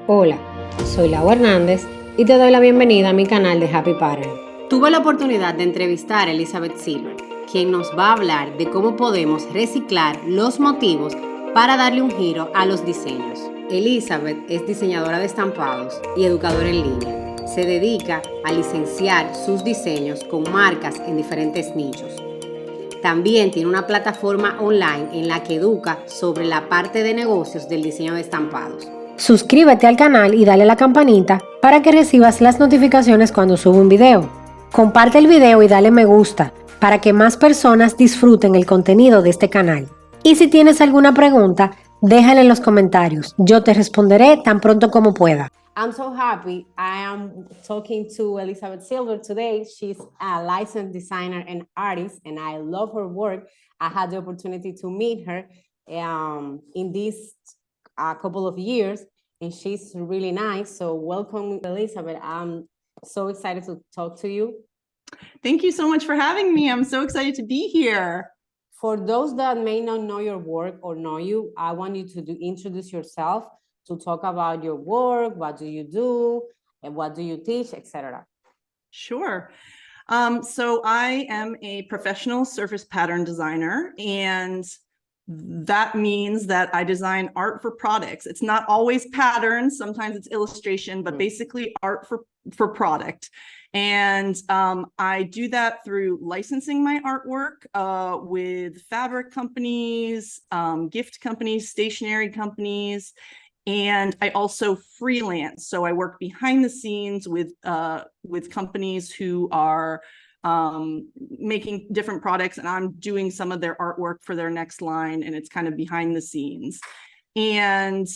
Hola, soy Lau Hernández y te doy la bienvenida a mi canal de Happy Pattern. Tuve la oportunidad de entrevistar a Elizabeth Silver, quien nos va a hablar de cómo podemos reciclar los motivos para darle un giro a los diseños. Elizabeth es diseñadora de estampados y educadora en línea. Se dedica a licenciar sus diseños con marcas en diferentes nichos. También tiene una plataforma online en la que educa sobre la parte de negocios del diseño de estampados. Suscríbete al canal y dale a la campanita para que recibas las notificaciones cuando subo un video. Comparte el video y dale me gusta para que más personas disfruten el contenido de este canal. Y si tienes alguna pregunta, déjala en los comentarios. Yo te responderé tan pronto como pueda. I'm so happy. I am talking to Elizabeth Silver today. She's a licensed designer and artist, and I love her work. I had the opportunity to meet her in this couple of years, and she's really nice. So welcome, Elizabeth. I'm so excited to talk to you. Thank you so much for having me. I'm so excited to be here. For those that may not know your work or know you, I want you to introduce yourself, to talk about your work, what do you do, and what do you teach, etc. Sure. So I am a professional surface pattern designer, and that means that I design art for products. It's not always patterns, sometimes it's illustration, but basically art for product. And I do that through licensing my artwork with fabric companies, gift companies, stationery companies, and I also freelance. So I work behind the scenes with companies who are making different products, and I'm doing some of their artwork for their next line, and it's kind of behind the scenes. And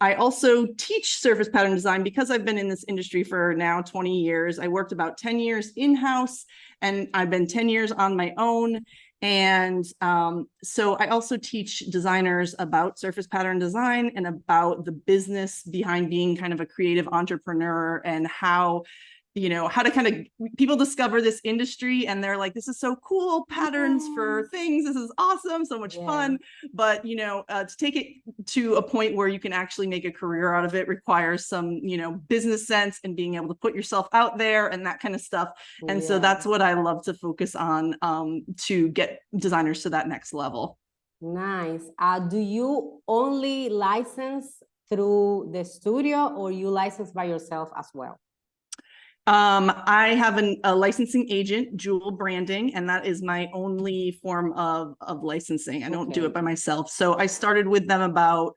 I also teach surface pattern design because I've been in this industry for now 20 years. I worked about 10 years in-house, and I've been 10 years on my own. And so I also teach designers about surface pattern design and about the business behind being kind of a creative entrepreneur, and how, how to kind of, people discover this industry and they're like, this is so cool, patterns for things, this is awesome, so much fun. But, to take it to a point where you can actually make a career out of it requires some, business sense and being able to put yourself out there and that kind of stuff. And so that's what I love to focus on, to get designers to that next level. Nice. Do you only license through the studio, or you license by yourself as well? I have a licensing agent, Jewel Branding, and that is my only form of licensing. I don't do it by myself. So I started with them about,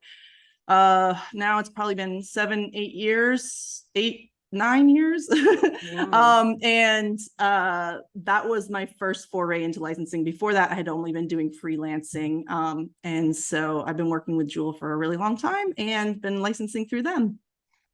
now it's probably been 9 years. And that was my first foray into licensing. Before that, I had only been doing freelancing. And so I've been working with Jewel for a really long time and been licensing through them.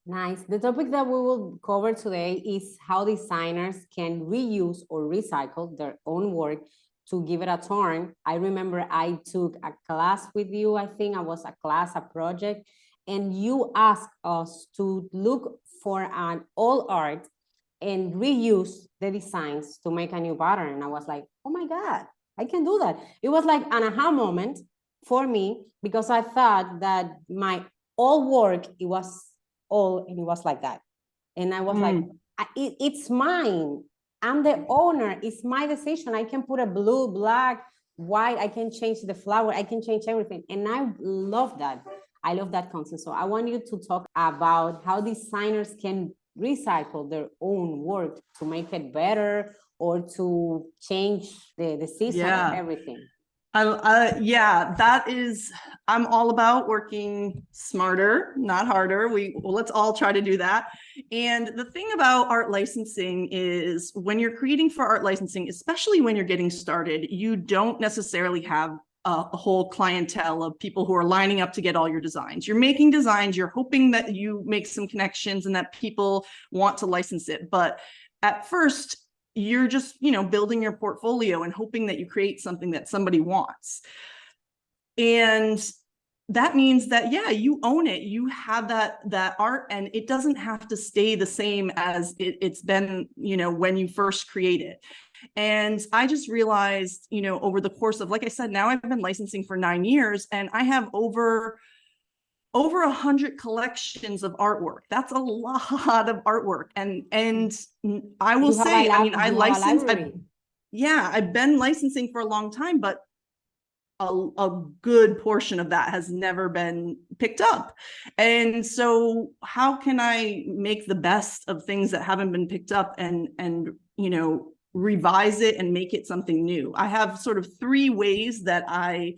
Nice. The topic that we will cover today is how designers can reuse or recycle their own work to give it a turn. I remember I took a class with you. I think I was a project, and you asked us to look for an old art and reuse the designs to make a new pattern. And I was like, oh my God, I can do that. It was like an aha moment for me, because I thought that my old work, it was all, and it was like that. And I was like, it's mine. I'm the owner. It's my decision. I can put a blue, black, white. I can change the flower. I can change everything. And I love that. I love that concept. So I want you to talk about how designers can recycle their own work to make it better, or to change the season of everything. I'm all about working smarter, not harder. Let's all try to do that. And the thing about art licensing is, when you're creating for art licensing, especially when you're getting started, you don't necessarily have a whole clientele of people who are lining up to get all your designs. You're making designs, you're hoping that you make some connections and that people want to license it. But at first, you're just, building your portfolio and hoping that you create something that somebody wants. And that means that, you own it. You have that art, and it doesn't have to stay the same as it's been, when you first create it. And I just realized, over the course of, like I said, now I've been licensing for 9 years, and I have over over 100 collections of artwork. That's a lot of artwork. And I will say, I mean, I license, I've been licensing for a long time, but a good portion of that has never been picked up. And so how can I make the best of things that haven't been picked up and you know, revise it and make it something new? I have sort of 3 ways that I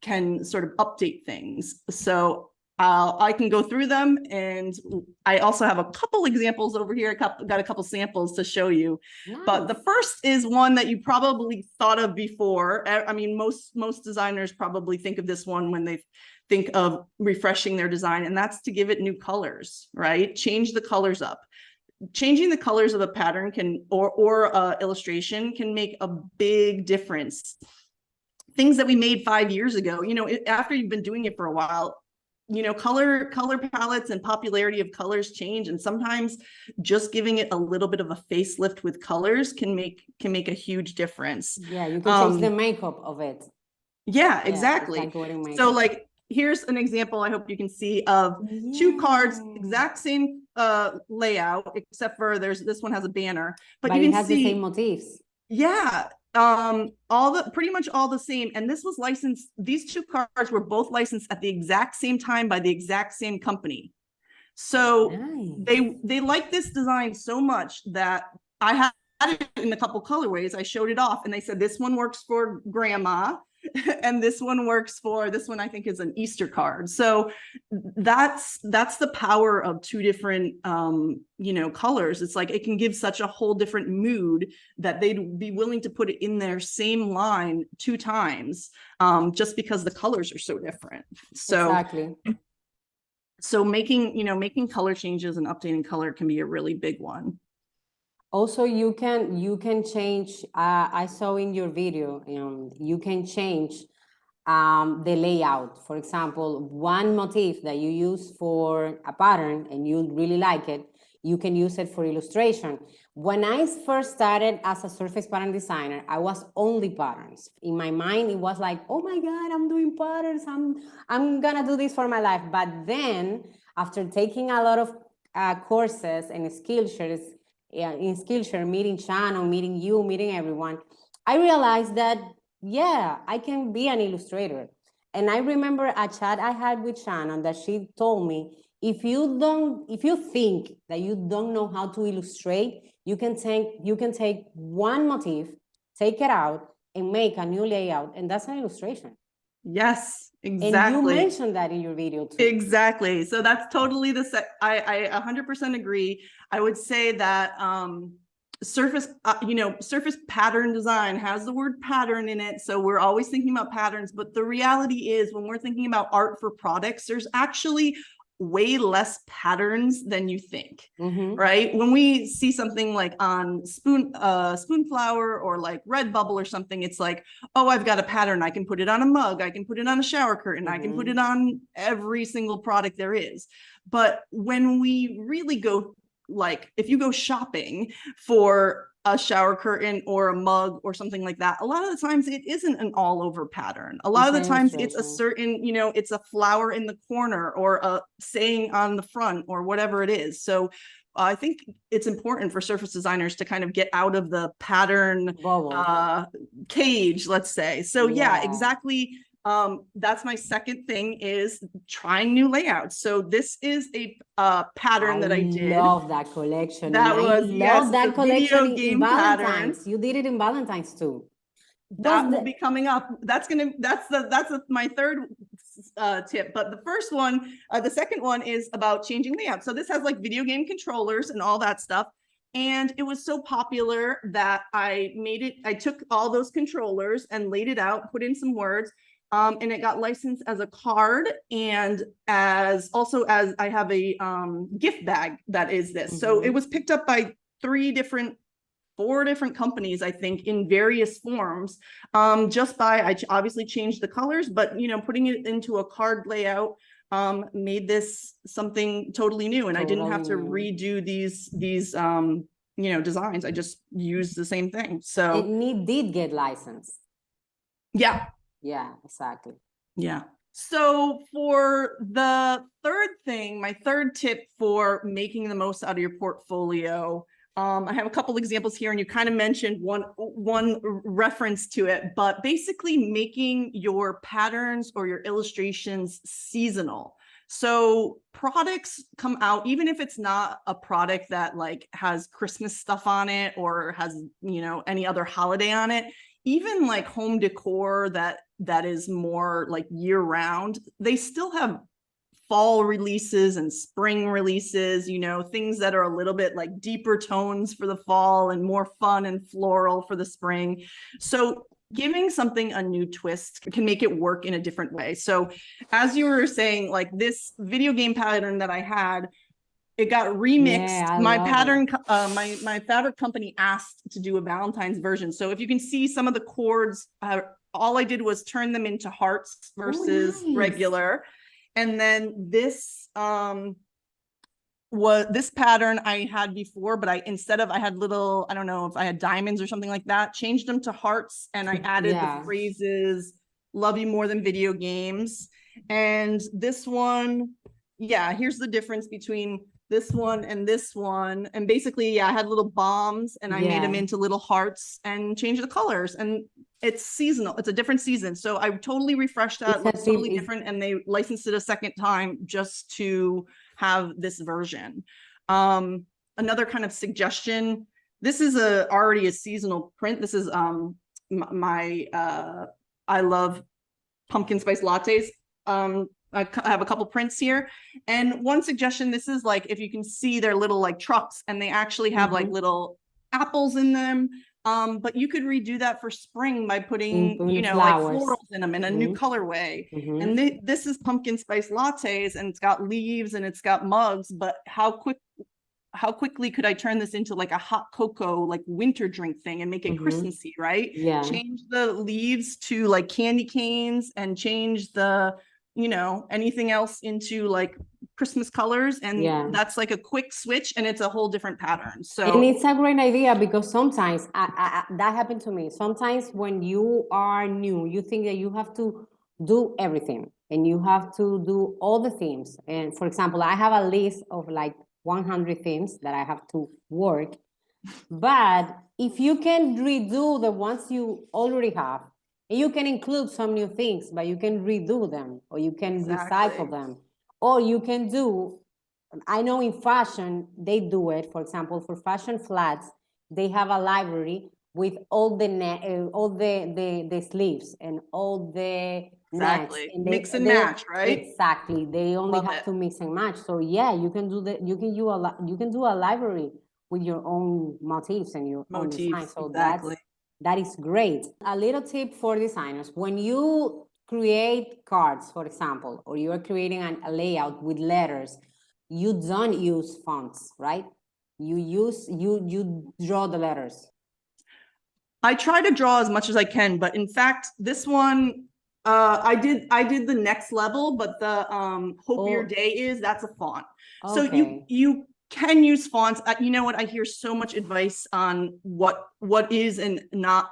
can sort of update things. So I can go through them, and I also have a couple examples over here. Got a couple samples to show you. Nice. But the first is one that you probably thought of before. I mean, most designers probably think of this one when they think of refreshing their design, and that's to give it new colors, right? Change the colors up. Changing the colors of a pattern can or illustration can make a big difference. Things that we made 5 years ago, you know, after you've been doing it for a while, you know, color palettes and popularity of colors change, and sometimes just giving it a little bit of a facelift with colors can make a huge difference. Yeah, you can change the makeup of it. Yeah, exactly. So like, here's an example I hope you can see of 2 cards, exact same layout, except for this one has a banner, but you can has see the same motifs. Yeah, pretty much all the same. And this was licensed, these 2 cards were both licensed at the exact same time by the exact same company. So nice. They like this design so much that I had it in a couple colorways. I showed it off, and they said this one works for grandma and this one works for, this one I think is an Easter card. So that's the power of 2 different you know, colors. It's like it can give such a whole different mood that they'd be willing to put it in their same line 2 times just because the colors are so different. So exactly. So making color changes and updating color can be a really big one. Also, you can change, I saw in your video, you can change the layout. For example, one motif that you use for a pattern and you really like it, you can use it for illustration. When I first started as a surface pattern designer, I was only patterns. In my mind, it was like, oh my God, I'm doing patterns. I'm gonna do this for my life. But then after taking a lot of courses and Skillshare, in Skillshare, meeting Shannon, meeting you, meeting everyone, I realized that, yeah, I can be an illustrator. And I remember a chat I had with Shannon that she told me, if you think that you don't know how to illustrate, you can take one motif, take it out, and make a new layout, and that's an illustration. Yes, exactly. And you mentioned that in your video too. Exactly. So that's totally I 100% agree. I would say that surface pattern design has the word pattern in it. So we're always thinking about patterns, but the reality is when we're thinking about art for products, there's actually way less patterns than you think, right? When we see something like on Spoonflower or like Redbubble or something, it's like, oh, I've got a pattern. I can put it on a mug. I can put it on a shower curtain. I can put it on every single product there is. But when we really go, like, if you go shopping for a shower curtain or a mug or something like that, a lot of the times it isn't an all over pattern. A lot of the times it's a certain, it's a flower in the corner or a saying on the front or whatever it is. So I think it's important for surface designers to kind of get out of the pattern cage, let's say. So yeah, exactly. That's my second thing, is trying new layouts. So this is a pattern that I did. I love that collection. That was that collection in Valentine's. Pattern. You did it in Valentine's too. That will be coming up. That's my third tip. But the first one, the second one is about changing layout. So this has like video game controllers and all that stuff. And it was so popular that I took all those controllers and laid it out, put in some words. And it got licensed as a card, and as I have a gift bag that is this. So it was picked up by 4 different companies, I think, in various forms. Just by, I obviously changed the colors, but putting it into a card layout made this something totally new, and I didn't have to redo these designs. I just used the same thing. So it did get licensed. Yeah. Yeah, exactly. Yeah. So for the third thing, my third tip for making the most out of your portfolio, I have a couple examples here, and you kind of mentioned one reference to it, but basically making your patterns or your illustrations seasonal. So products come out, even if it's not a product that like has Christmas stuff on it or has, you know, any other holiday on it, even like home decor that is more like year round, they still have fall releases and spring releases, you know, things that are a little bit like deeper tones for the fall and more fun and floral for the spring. So giving something a new twist can make it work in a different way. So as you were saying, like this video game pattern that I had, it got remixed. Yeah, My pattern, my fabric company asked to do a Valentine's version. So if you can see some of the chords, all I did was turn them into hearts versus regular. And then this was this pattern I had before, but I had little, I don't know if I had diamonds or something like that, changed them to hearts, and I added the phrases "love you more than video games." And this one, yeah, here's the difference between this one and this one. And basically, yeah, I had little bombs and I made them into little hearts and changed the colors. And it's seasonal. It's a different season. So I totally refreshed that. It looks totally different. And they licensed it a second time just to have this version. Another kind of suggestion. This is already a seasonal print. This is my I love pumpkin spice lattes. I have a couple prints here, and one suggestion, this is like, if you can see, they're little like trucks, and they actually have like little apples in them. But you could redo that for spring by putting, you know, flowers, like florals in them in a new colorway. And this is pumpkin spice lattes, and it's got leaves and it's got mugs, but how quickly could I turn this into like a hot cocoa, like winter drink thing and make it Christmassy, right? Yeah. Change the leaves to like candy canes and change the, you know, anything else into like Christmas colors. And that's like a quick switch, and it's a whole different pattern. So, and it's a great idea, because sometimes that happened to me. Sometimes when you are new, you think that you have to do everything and you have to do all the themes. And for example, I have a list of like 100 themes that I have to work. But if you can redo the ones you already have, you can include some new things, but you can redo them, or you can recycle them, or you can do, I know in fashion, they do it. For example, for fashion flats, they have a library with all the sleeves and all the necks. And mix and match, right? Exactly. They only have to mix and match. So yeah, you can do you can do a library with your own motifs and your own design. So that is great. A little tip for designers: when you create cards, for example, or you are creating a layout with letters, you don't use fonts, right? You draw the letters. I try to draw as much as I can, but in fact, this one, I did the next level, but the Hope Your Day is, that's a font. So you can use fonts. You know what? I hear so much advice on what is and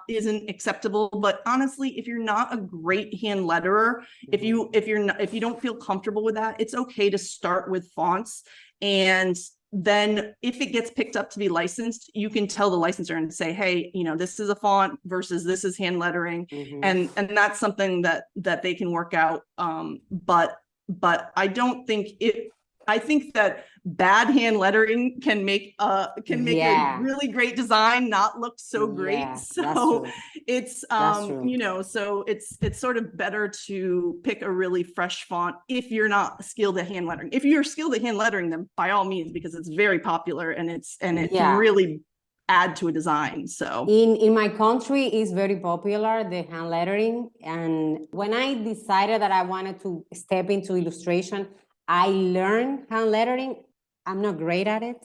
isn't acceptable. But honestly, if you're not a great hand letterer, if you don't feel comfortable with that, it's okay to start with fonts. And then if it gets picked up to be licensed, you can tell the licensor and say, hey, you know, this is a font versus this is hand lettering. And that's something that they can work out. But I don't think I think that bad hand lettering can make a really great design not look so great. So it's you know, so it's sort of better to pick a really fresh font if you're not skilled at hand lettering. If you're skilled at hand lettering, then by all means, because it's very popular and it can really add to a design. So in my country is very popular, the hand lettering. And when I decided that I wanted to step into illustration, I learned hand lettering. I'm not great at it,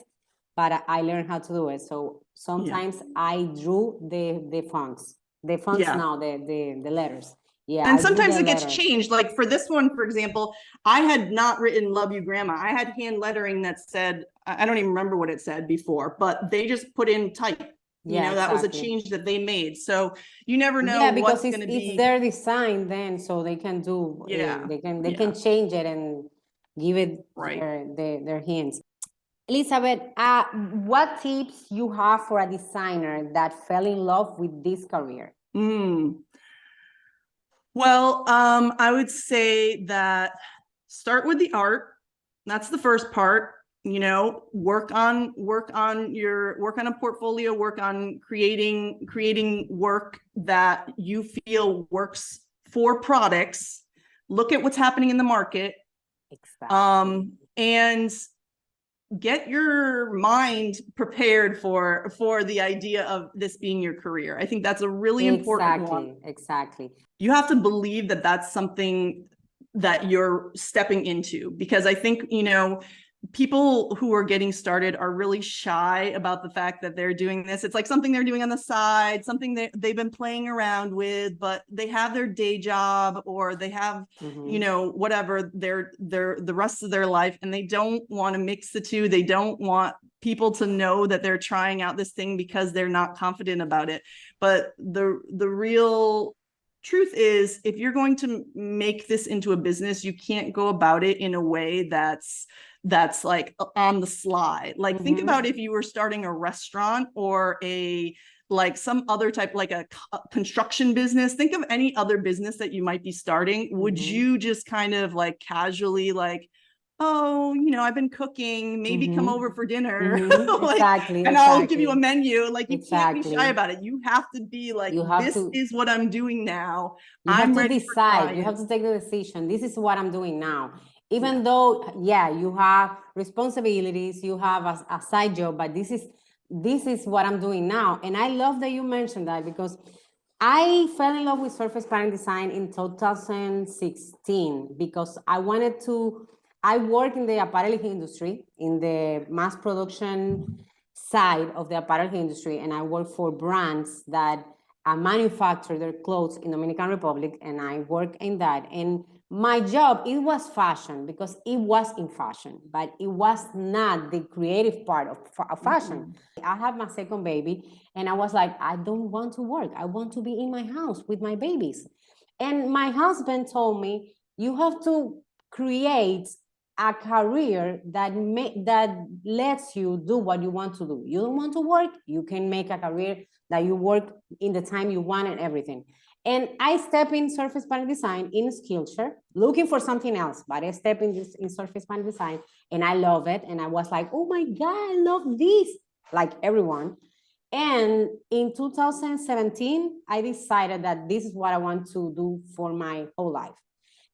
but I learned how to do it. So sometimes I drew the fonts. The fonts now, the letters. Yeah. And sometimes it gets changed. Like for this one, for example, I had not written "Love You, Grandma." I had hand lettering that said, I don't even remember what it said before, but they just put in type. Yeah, that was a exactly. change that they made. So you never know Yeah, because what's going to be. it's their design then, so they can do, Yeah, they can change it and give it right. their hints. Elizabeth, what tips you have for a designer that fell in love with this career? Well, I would say that start with the art. That's the first part. Work on a portfolio, work on creating work that you feel works for products. Look at what's happening in the market. Exactly. And get your mind prepared for the idea of this being your career. I think that's a really important one. Exactly. You have to believe that that's something that you're stepping into, because I think, people who are getting started are really shy about the fact that they're doing this. It's like something they're doing on the side, something they've been playing around with, but they have their day job, or they have, whatever, the rest of their life, and they don't want to mix the two. They don't want people to know that they're trying out this thing because they're not confident about it. But the real truth is, if you're going to make this into a business, you can't go about it in a way that's like on the sly. Like, think about if you were starting a restaurant or some other type, like a construction business. Think of any other business that you might be starting. Would you just kind of like casually oh, I've been cooking, maybe come over for dinner. Exactly. I'll give you a menu. Like, you can't be shy Exactly. about it. You have to be like, this is what I'm doing now. You have to ready decide. You have to take the decision. This is what I'm doing now. Even though, you have responsibilities, you have a side job, but this is what I'm doing now. And I love that you mentioned that, because I fell in love with surface pattern design in 2016 because I work in the apparel industry, in the mass production side of the apparel industry, and I work for brands that manufacture their clothes in Dominican Republic, and I work in that. And my job, it was fashion, because it was in fashion, but it was not the creative part of fashion. I have my second baby, and I was like, I don't want to work. I want to be in my house with my babies. And my husband told me, you have to create a career that lets you do what you want to do. You don't want to work, you can make a career that you work in the time you want and everything. And I step in surface pattern design in Skillshare, looking for something else, but I step in surface pattern design, and I love it. And I was like, oh my God, I love this, like everyone. And in 2017, I decided that this is what I want to do for my whole life.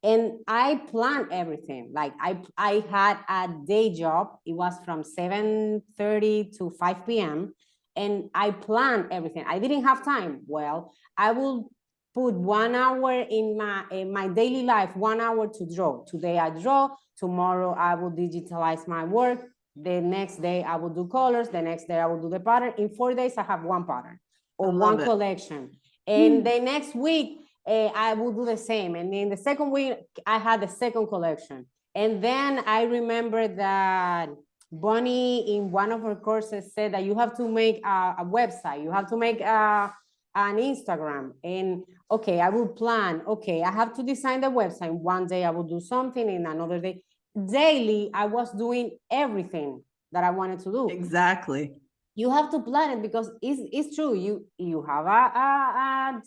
And I planned everything. Like, I had a day job. It was from 7:30 to 5 p.m. And I planned everything. I didn't have time. Well, I will put 1 hour in my daily life, 1 hour to draw. Today I draw. Tomorrow I will digitalize my work. The next day I will do colors. The next day I will do the pattern. In 4 days I have one pattern or one collection. And the next week, I will do the same. And in the second week, I had the second collection. And then I remember that Bonnie, in one of her courses, said that you have to make a website. You have to make an Instagram. And okay, I will plan. Okay, I have to design the website. One day I will do something, and another day. Daily, I was doing everything that I wanted to do. Exactly. You have to plan it, because it's true. You have a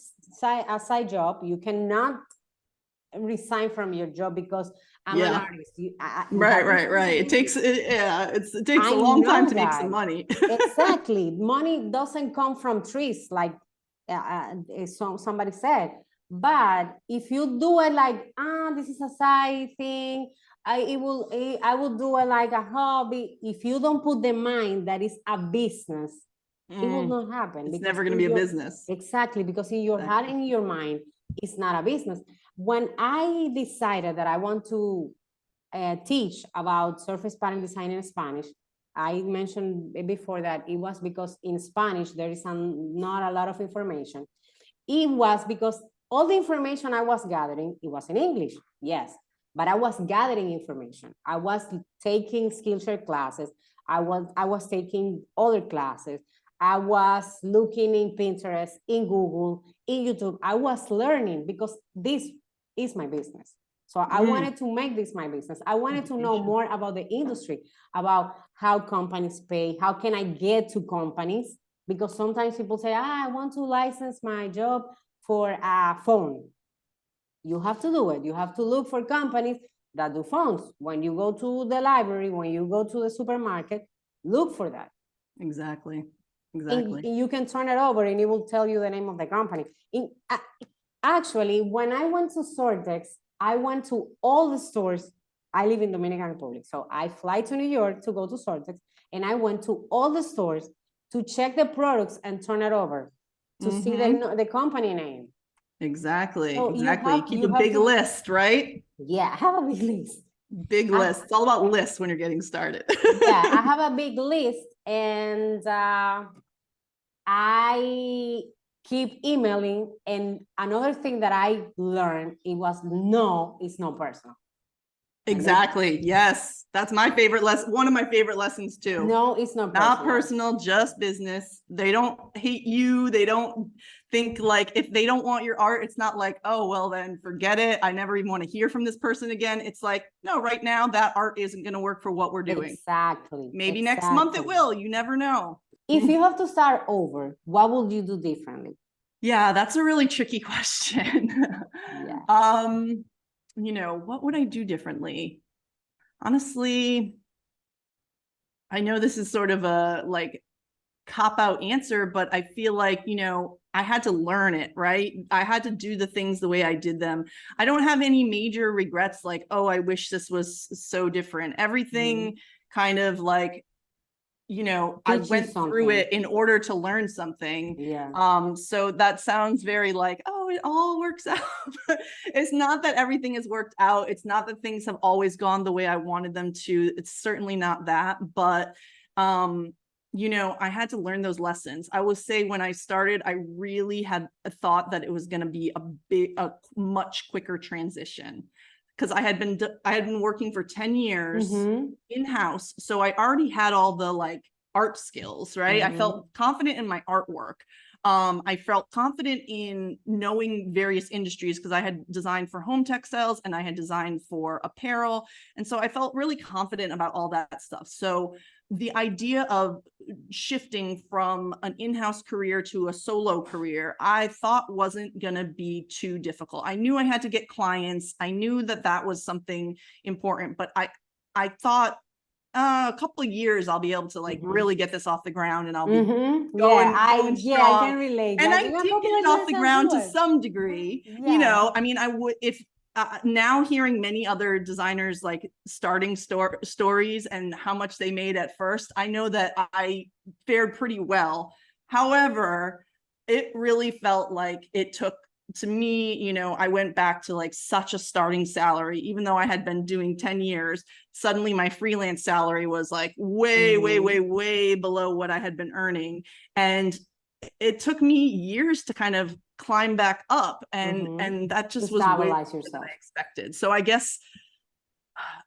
side job. You cannot resign from your job because I'm an artist. Right. It takes a long time to make some money. Exactly. Money doesn't come from trees, like somebody said. But if you do it like, this is a side thing, I will do it like a hobby. If you don't put the mind that is a business, it will not happen. It's never going to be a business. Exactly, because in your heart and in your mind, it's not a business. When I decided that I want to teach about surface pattern design in Spanish, I mentioned before that it was because in Spanish there is not a lot of information. It was because all the information I was gathering, it was in English, yes, but I was gathering information. I was taking Skillshare classes. I was taking other classes. I was looking in Pinterest, in Google, in YouTube. I was learning because this is my business. So I wanted to make this my business. I wanted to know more about the industry, about how companies pay, how can I get to companies? Because sometimes people say, I want to license my job for a phone. You have to do it. You have to look for companies that do phones. When you go to the library, when you go to the supermarket, look for that. Exactly. And you can turn it over and it will tell you the name of the company. Actually, when I went to Sortex, I went to all the stores. I live in Dominican Republic. So I fly to New York to go to Sortex, and I went to all the stores to check the products and turn it over to see the company name. Exactly. So You keep a big list, right? Yeah, I have a big list. Big list. It's all about lists when you're getting started. Yeah, I have a big list, and I keep emailing. And another thing that I learned, it was no, it's not personal. Exactly. Yes. That's my favorite lesson. One of my favorite lessons too. No, it's not personal. Not personal, just business. They don't hate you. They don't think like if they don't want your art, it's not like, oh, well, then forget it. I never even want to hear from this person again. It's like, no, right now that art isn't going to work for what we're doing. Exactly. Maybe next month it will. You never know. If you have to start over, what would you do differently? Yeah, that's a really tricky question. Yeah. You know, what would I do differently? Honestly, I know this is sort of a like cop-out answer, but I feel like, you know, I had to learn it, right? I had to do the things the way I did them. I don't have any major regrets like, oh, I wish this was so different. Everything kind of like, you know, I went through it in order to learn something. Yeah. So that sounds very like, oh, it all works out. It's not that everything has worked out. It's not that things have always gone the way I wanted them to. It's certainly not that. But you know, I had to learn those lessons. I will say when I started, I really had a thought that it was going to be a much quicker transition. Because I had been working for 10 years in-house. So I already had all the like art skills, right? I felt confident in my artwork. I felt confident in knowing various industries because I had designed for home textiles and I had designed for apparel. And so I felt really confident about all that stuff. So the idea of shifting from an in-house career to a solo career, I thought wasn't going to be too difficult. I knew I had to get clients. I knew that that was something important, but I thought a couple of years I'll be able to like really get this off the ground and I'll be going strong. I can relate. And like, I did get it off the ground to some degree. You know, I mean, I would if now hearing many other designers like starting stories and how much they made at first, I know that I fared pretty well. However, it really felt like it took to me, you know, I went back to like such a starting salary, even though I had been doing 10 years, suddenly my freelance salary was like way below what I had been earning. And it took me years to kind of climb back up and that just was way more than I expected. So I guess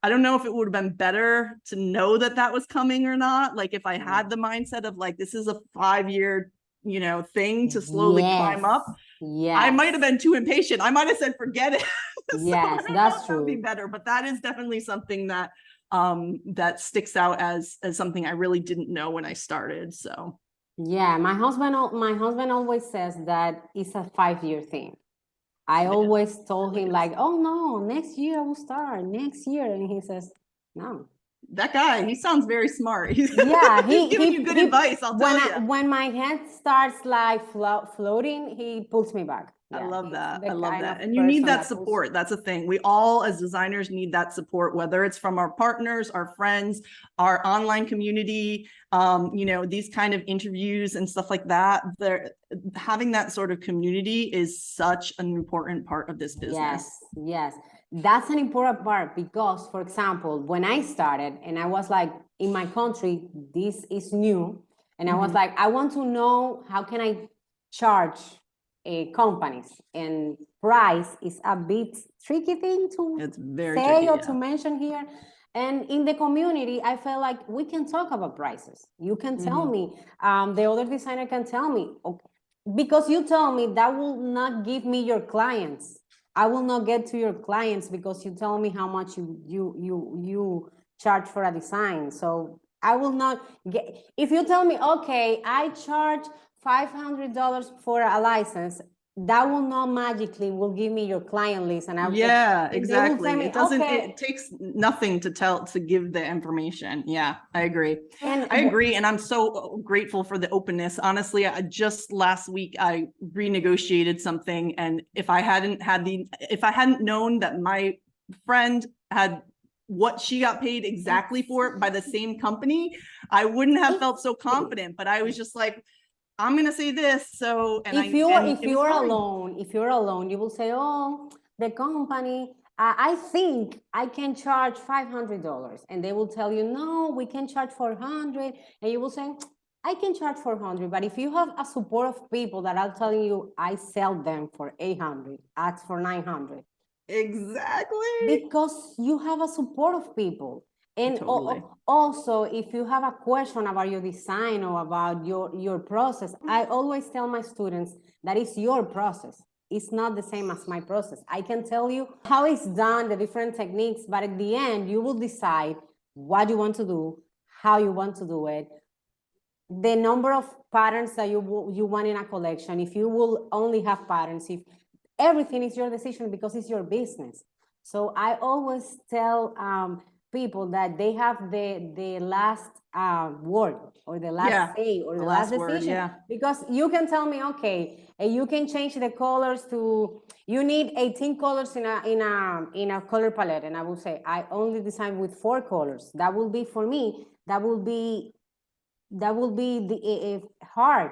I don't know if it would have been better to know that that was coming or not. Like if I had the mindset of like, this is a 5-year, you know, thing to slowly climb up. I might have been too impatient. I might have said, forget it. Yes, that's true. That would be better, but that is definitely something that that sticks out as something I really didn't know when I started. So yeah, my husband always says that it's a 5-year thing. I always told him like, oh no, next year I will start next year. And he says, no. That guy, he sounds very smart. He's giving you good advice. I'll tell you. When my head starts like floating, he pulls me back. I love that. I love that. And you need that support. That's a thing. We all as designers need that support, whether it's from our partners, our friends, our online community, you know, these kind of interviews and stuff like that. Having that sort of community is such an important part of this business. Yes. That's an important part because, for example, when I started and I was like, in my country, this is new. And I was like, I want to know how can I charge companies, and price is a bit tricky thing to say or to mention here. And in the community, I felt like we can talk about prices. You can tell me, the other designer can tell me, okay, because you tell me that will not give me your clients. I will not get to your clients because you tell me how much you charge for a design. So I will not get, if you tell me, okay, I charge $500 for a license, that will not magically will give me your client list. And Exactly. Me, it doesn't, okay. It takes nothing to give the information. Yeah, I agree. And I agree. And I'm so grateful for the openness. Honestly, just last week, I renegotiated something. And if I hadn't known that my friend had what she got paid exactly for by the same company, I wouldn't have felt so confident. But I was just like, I'm gonna say this. So, and if you're alone, you will say, oh, the company, I think I can charge $500, and they will tell you, no, we can charge 400, and you will say, I can charge 400. But if you have a support of people that are telling you, I sell them for 800, ask for 900. Exactly. Because you have a support of people. And totally. Also, if you have a question about your design or about your process, I always tell my students that it's your process. It's not the same as my process. I can tell you how it's done, the different techniques, but at the end, you will decide what you want to do, how you want to do it, the number of patterns that you want in a collection. If you will only have patterns, if everything is your decision because it's your business. So I always tell people that they have the last word or the last say or the last decision. Word, because you can tell me, okay, you can change the colors to, you need 18 colors in a color palette, and I will say I only design with 4 colors. That will be for me. That will be the hard.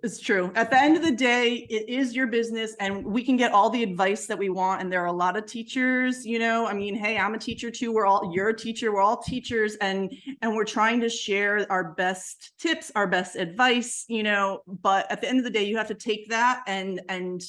It's true. At the end of the day, it is your business, and we can get all the advice that we want. And there are a lot of teachers, I mean, hey, I'm a teacher too. You're a teacher. We're all teachers, and we're trying to share our best tips, our best advice, but at the end of the day, you have to take that and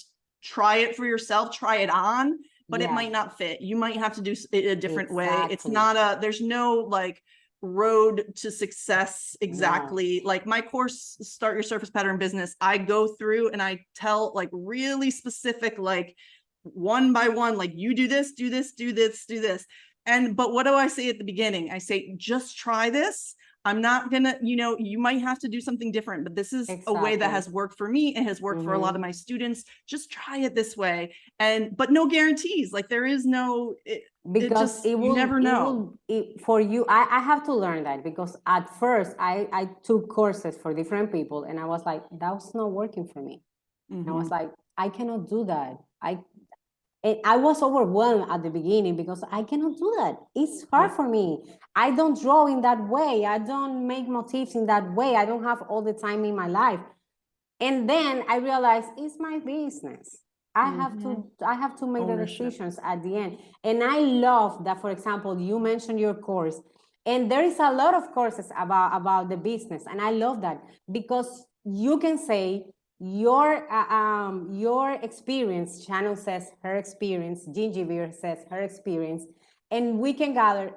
try it for yourself, try it on, but it might not fit. You might have to do it a different way. It's not there's no like road to success exactly. Like my course, Start Your Surface Pattern Business, I go through and I tell like really specific, like one by one, like you do this, do this, do this, do this. But what do I say at the beginning? I say, just try this. I'm not gonna, you might have to do something different, but this is a way that has worked for me and has worked for a lot of my students. Just try it this way. But no guarantees. Like there is no, because you never know. For you, I have to learn that, because at first I took courses for different people and I was like, that was not working for me. And I was like, I cannot do that. I was overwhelmed at the beginning because I cannot do that. It's hard for me. I don't draw in that way. I don't make motifs in that way. I don't have all the time in my life. And then I realized it's my business. I have to make the decisions at the end. And I love that, for example, you mentioned your course, and there is a lot of courses about the business. And I love that because you can say, your experience, Shannon says her experience, Gingiber says her experience, and we can gather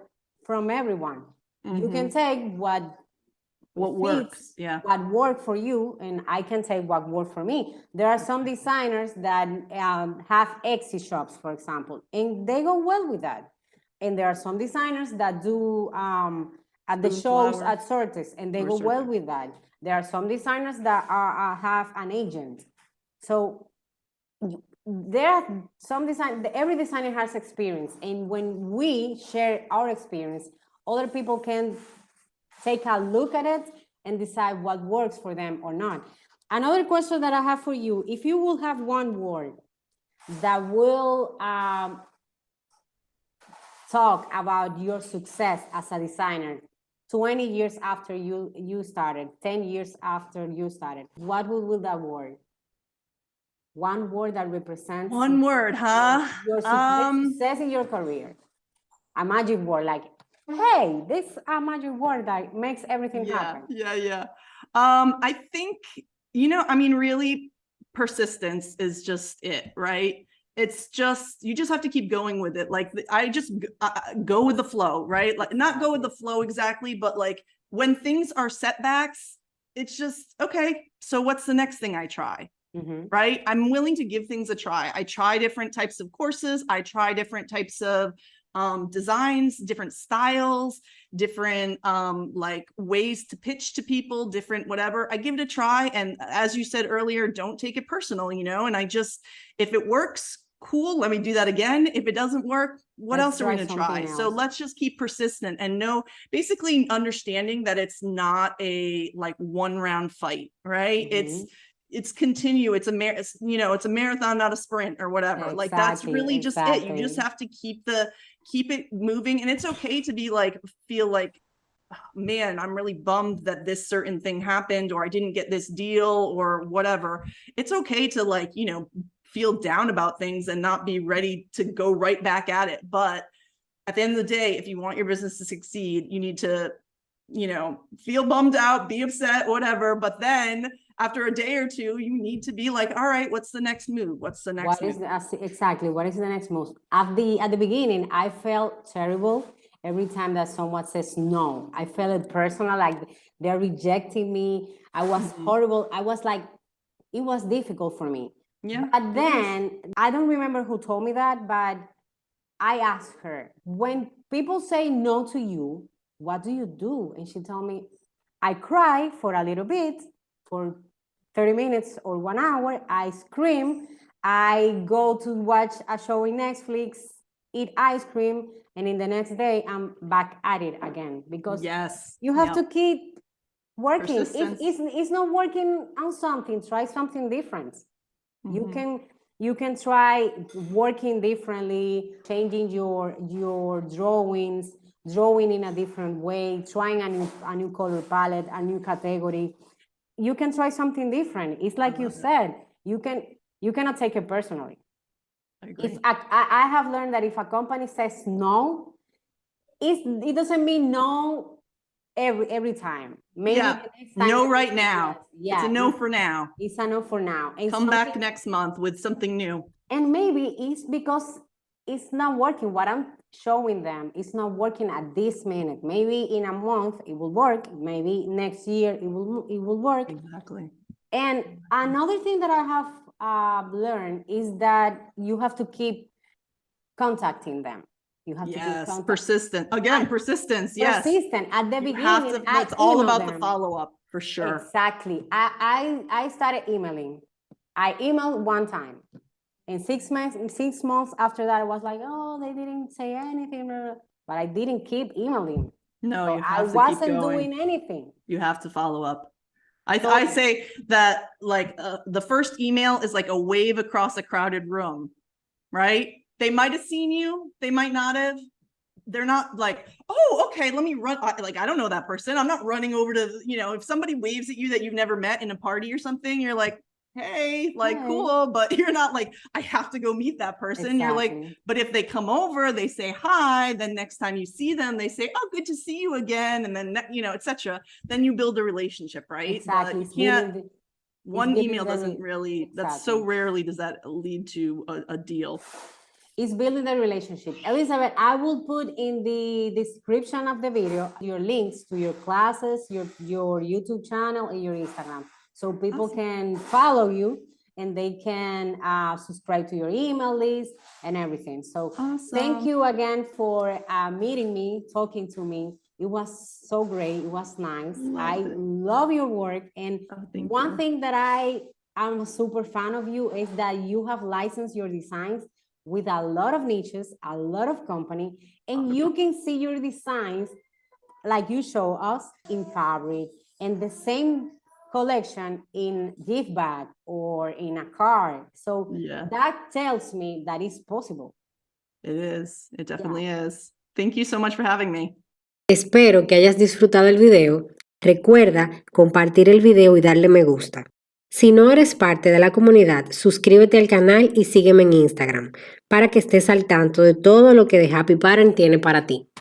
from everyone. You can take what works, what worked for you, and I can take what worked for me. There are some designers that have Etsy shops, for example, and they go well with that. And there are some designers that do at the shows at Sortes, and they go well with that. There are some designers that have an agent. So there are some every designer has experience. And when we share our experience, other people can take a look at it and decide what works for them or not. Another question that I have for you, if you will have one word that will talk about your success as a designer 20 years after you started, 10 years after you started, what will that word? One word that represents one word, huh? Your success in your career. A magic word, like, hey, this is a magic word that makes everything happen. I think, really persistence is just it, right? It's just, you just have to keep going with it. Like I just go with the flow, right? Like not go with the flow exactly, but like when things are setbacks, it's just, okay, so what's the next thing I try? Right? I'm willing to give things a try. I try different types of courses. I try different types of designs, different styles, different like ways to pitch to people, different whatever. I give it a try. And as you said earlier, don't take it personal, you know, and I just, if it works, cool, let me do that again. If it doesn't work, what else are we going to try? So let's just keep persistent and know, basically understanding that it's not a like one round fight, right? It's continue. It's a it's a marathon, not a sprint or whatever. Exactly, like that's really just it. You just have to keep it moving. And it's okay to be like, feel like, oh, man, I'm really bummed that this certain thing happened, or I didn't get this deal or whatever. It's okay to like, you know, feel down about things and not be ready to go right back at it. But at the end of the day, if you want your business to succeed, you need to, you know, feel bummed out, be upset, whatever. But then after a day or two, you need to be like, all right, what's the next move? What's the next move? Exactly. What is the next move? At the beginning, I felt terrible every time that someone says no. I felt it personal, like they're rejecting me. I was horrible. I was like, it was difficult for me. Yeah. But then, I don't remember who told me that, but I asked her, when people say no to you, what do you do? And she told me, I cry for a little bit, for 30 minutes or 1 hour, I scream, I go to watch a show in Netflix, eat ice cream, and in the next day, I'm back at it again. Because you have to keep working. If it's not working on something, try something different. You can try working differently, changing your drawings, drawing in a different way, trying a new color palette, a new category. You can try something different. It's like you said, you cannot take it personally. If I have learned that if a company says no, it doesn't mean no every time. Maybe the next time no right now. It's a no for now. It's a no for now. And come back next month with something new. And maybe it's because it's not working. What I'm showing them is not working at this minute. Maybe in a month it will work. Maybe next year it will work. Exactly. And another thing that I have learned is that you have to keep contacting them. You have to keep persistent. Again, persistence. Yes. Persistent. At the beginning, it's all about the follow-up for sure. Exactly. I started emailing. I emailed one time. And 6 months after that, I was like, oh, they didn't say anything, but I didn't keep emailing. No, so I wasn't doing anything. You have to follow up. I say that like the first email is like a wave across a crowded room, right? They might have seen you. They might not have. They're not like, oh, okay, let me run. Like, I don't know that person. I'm not running over to, you know, if somebody waves at you that you've never met in a party or something, you're like, hey, like, cool, but you're not like, I have to go meet that person. You're like, but if they come over, they say hi, then next time you see them, they say, oh, good to see you again. And then, you know, etc. Then you build a relationship, right? Exactly. But you can't, one email doesn't really, that's so rarely does that lead to a deal. It's building the relationship. Elizabeth, I will put in the description of the video your links to your classes, your YouTube channel, and your Instagram. So people can follow you and they can subscribe to your email list and everything. So thank you again for meeting me, talking to me. It was so great. It was nice. I love your work. And one thing that I'm a super fan of you is that you have licensed your designs with a lot of niches, a lot of company, and you can see your designs like you show us in fabric and the same collection in gift bag or in a card. So that tells me that it's possible. It is. It definitely is. Thank you so much for having me. Espero que hayas disfrutado el video. Recuerda compartir el video y darle me gusta. Si no eres parte de la comunidad, suscríbete al canal y sígueme en Instagram para que estés al tanto de todo lo que The Happy Parent tiene para ti.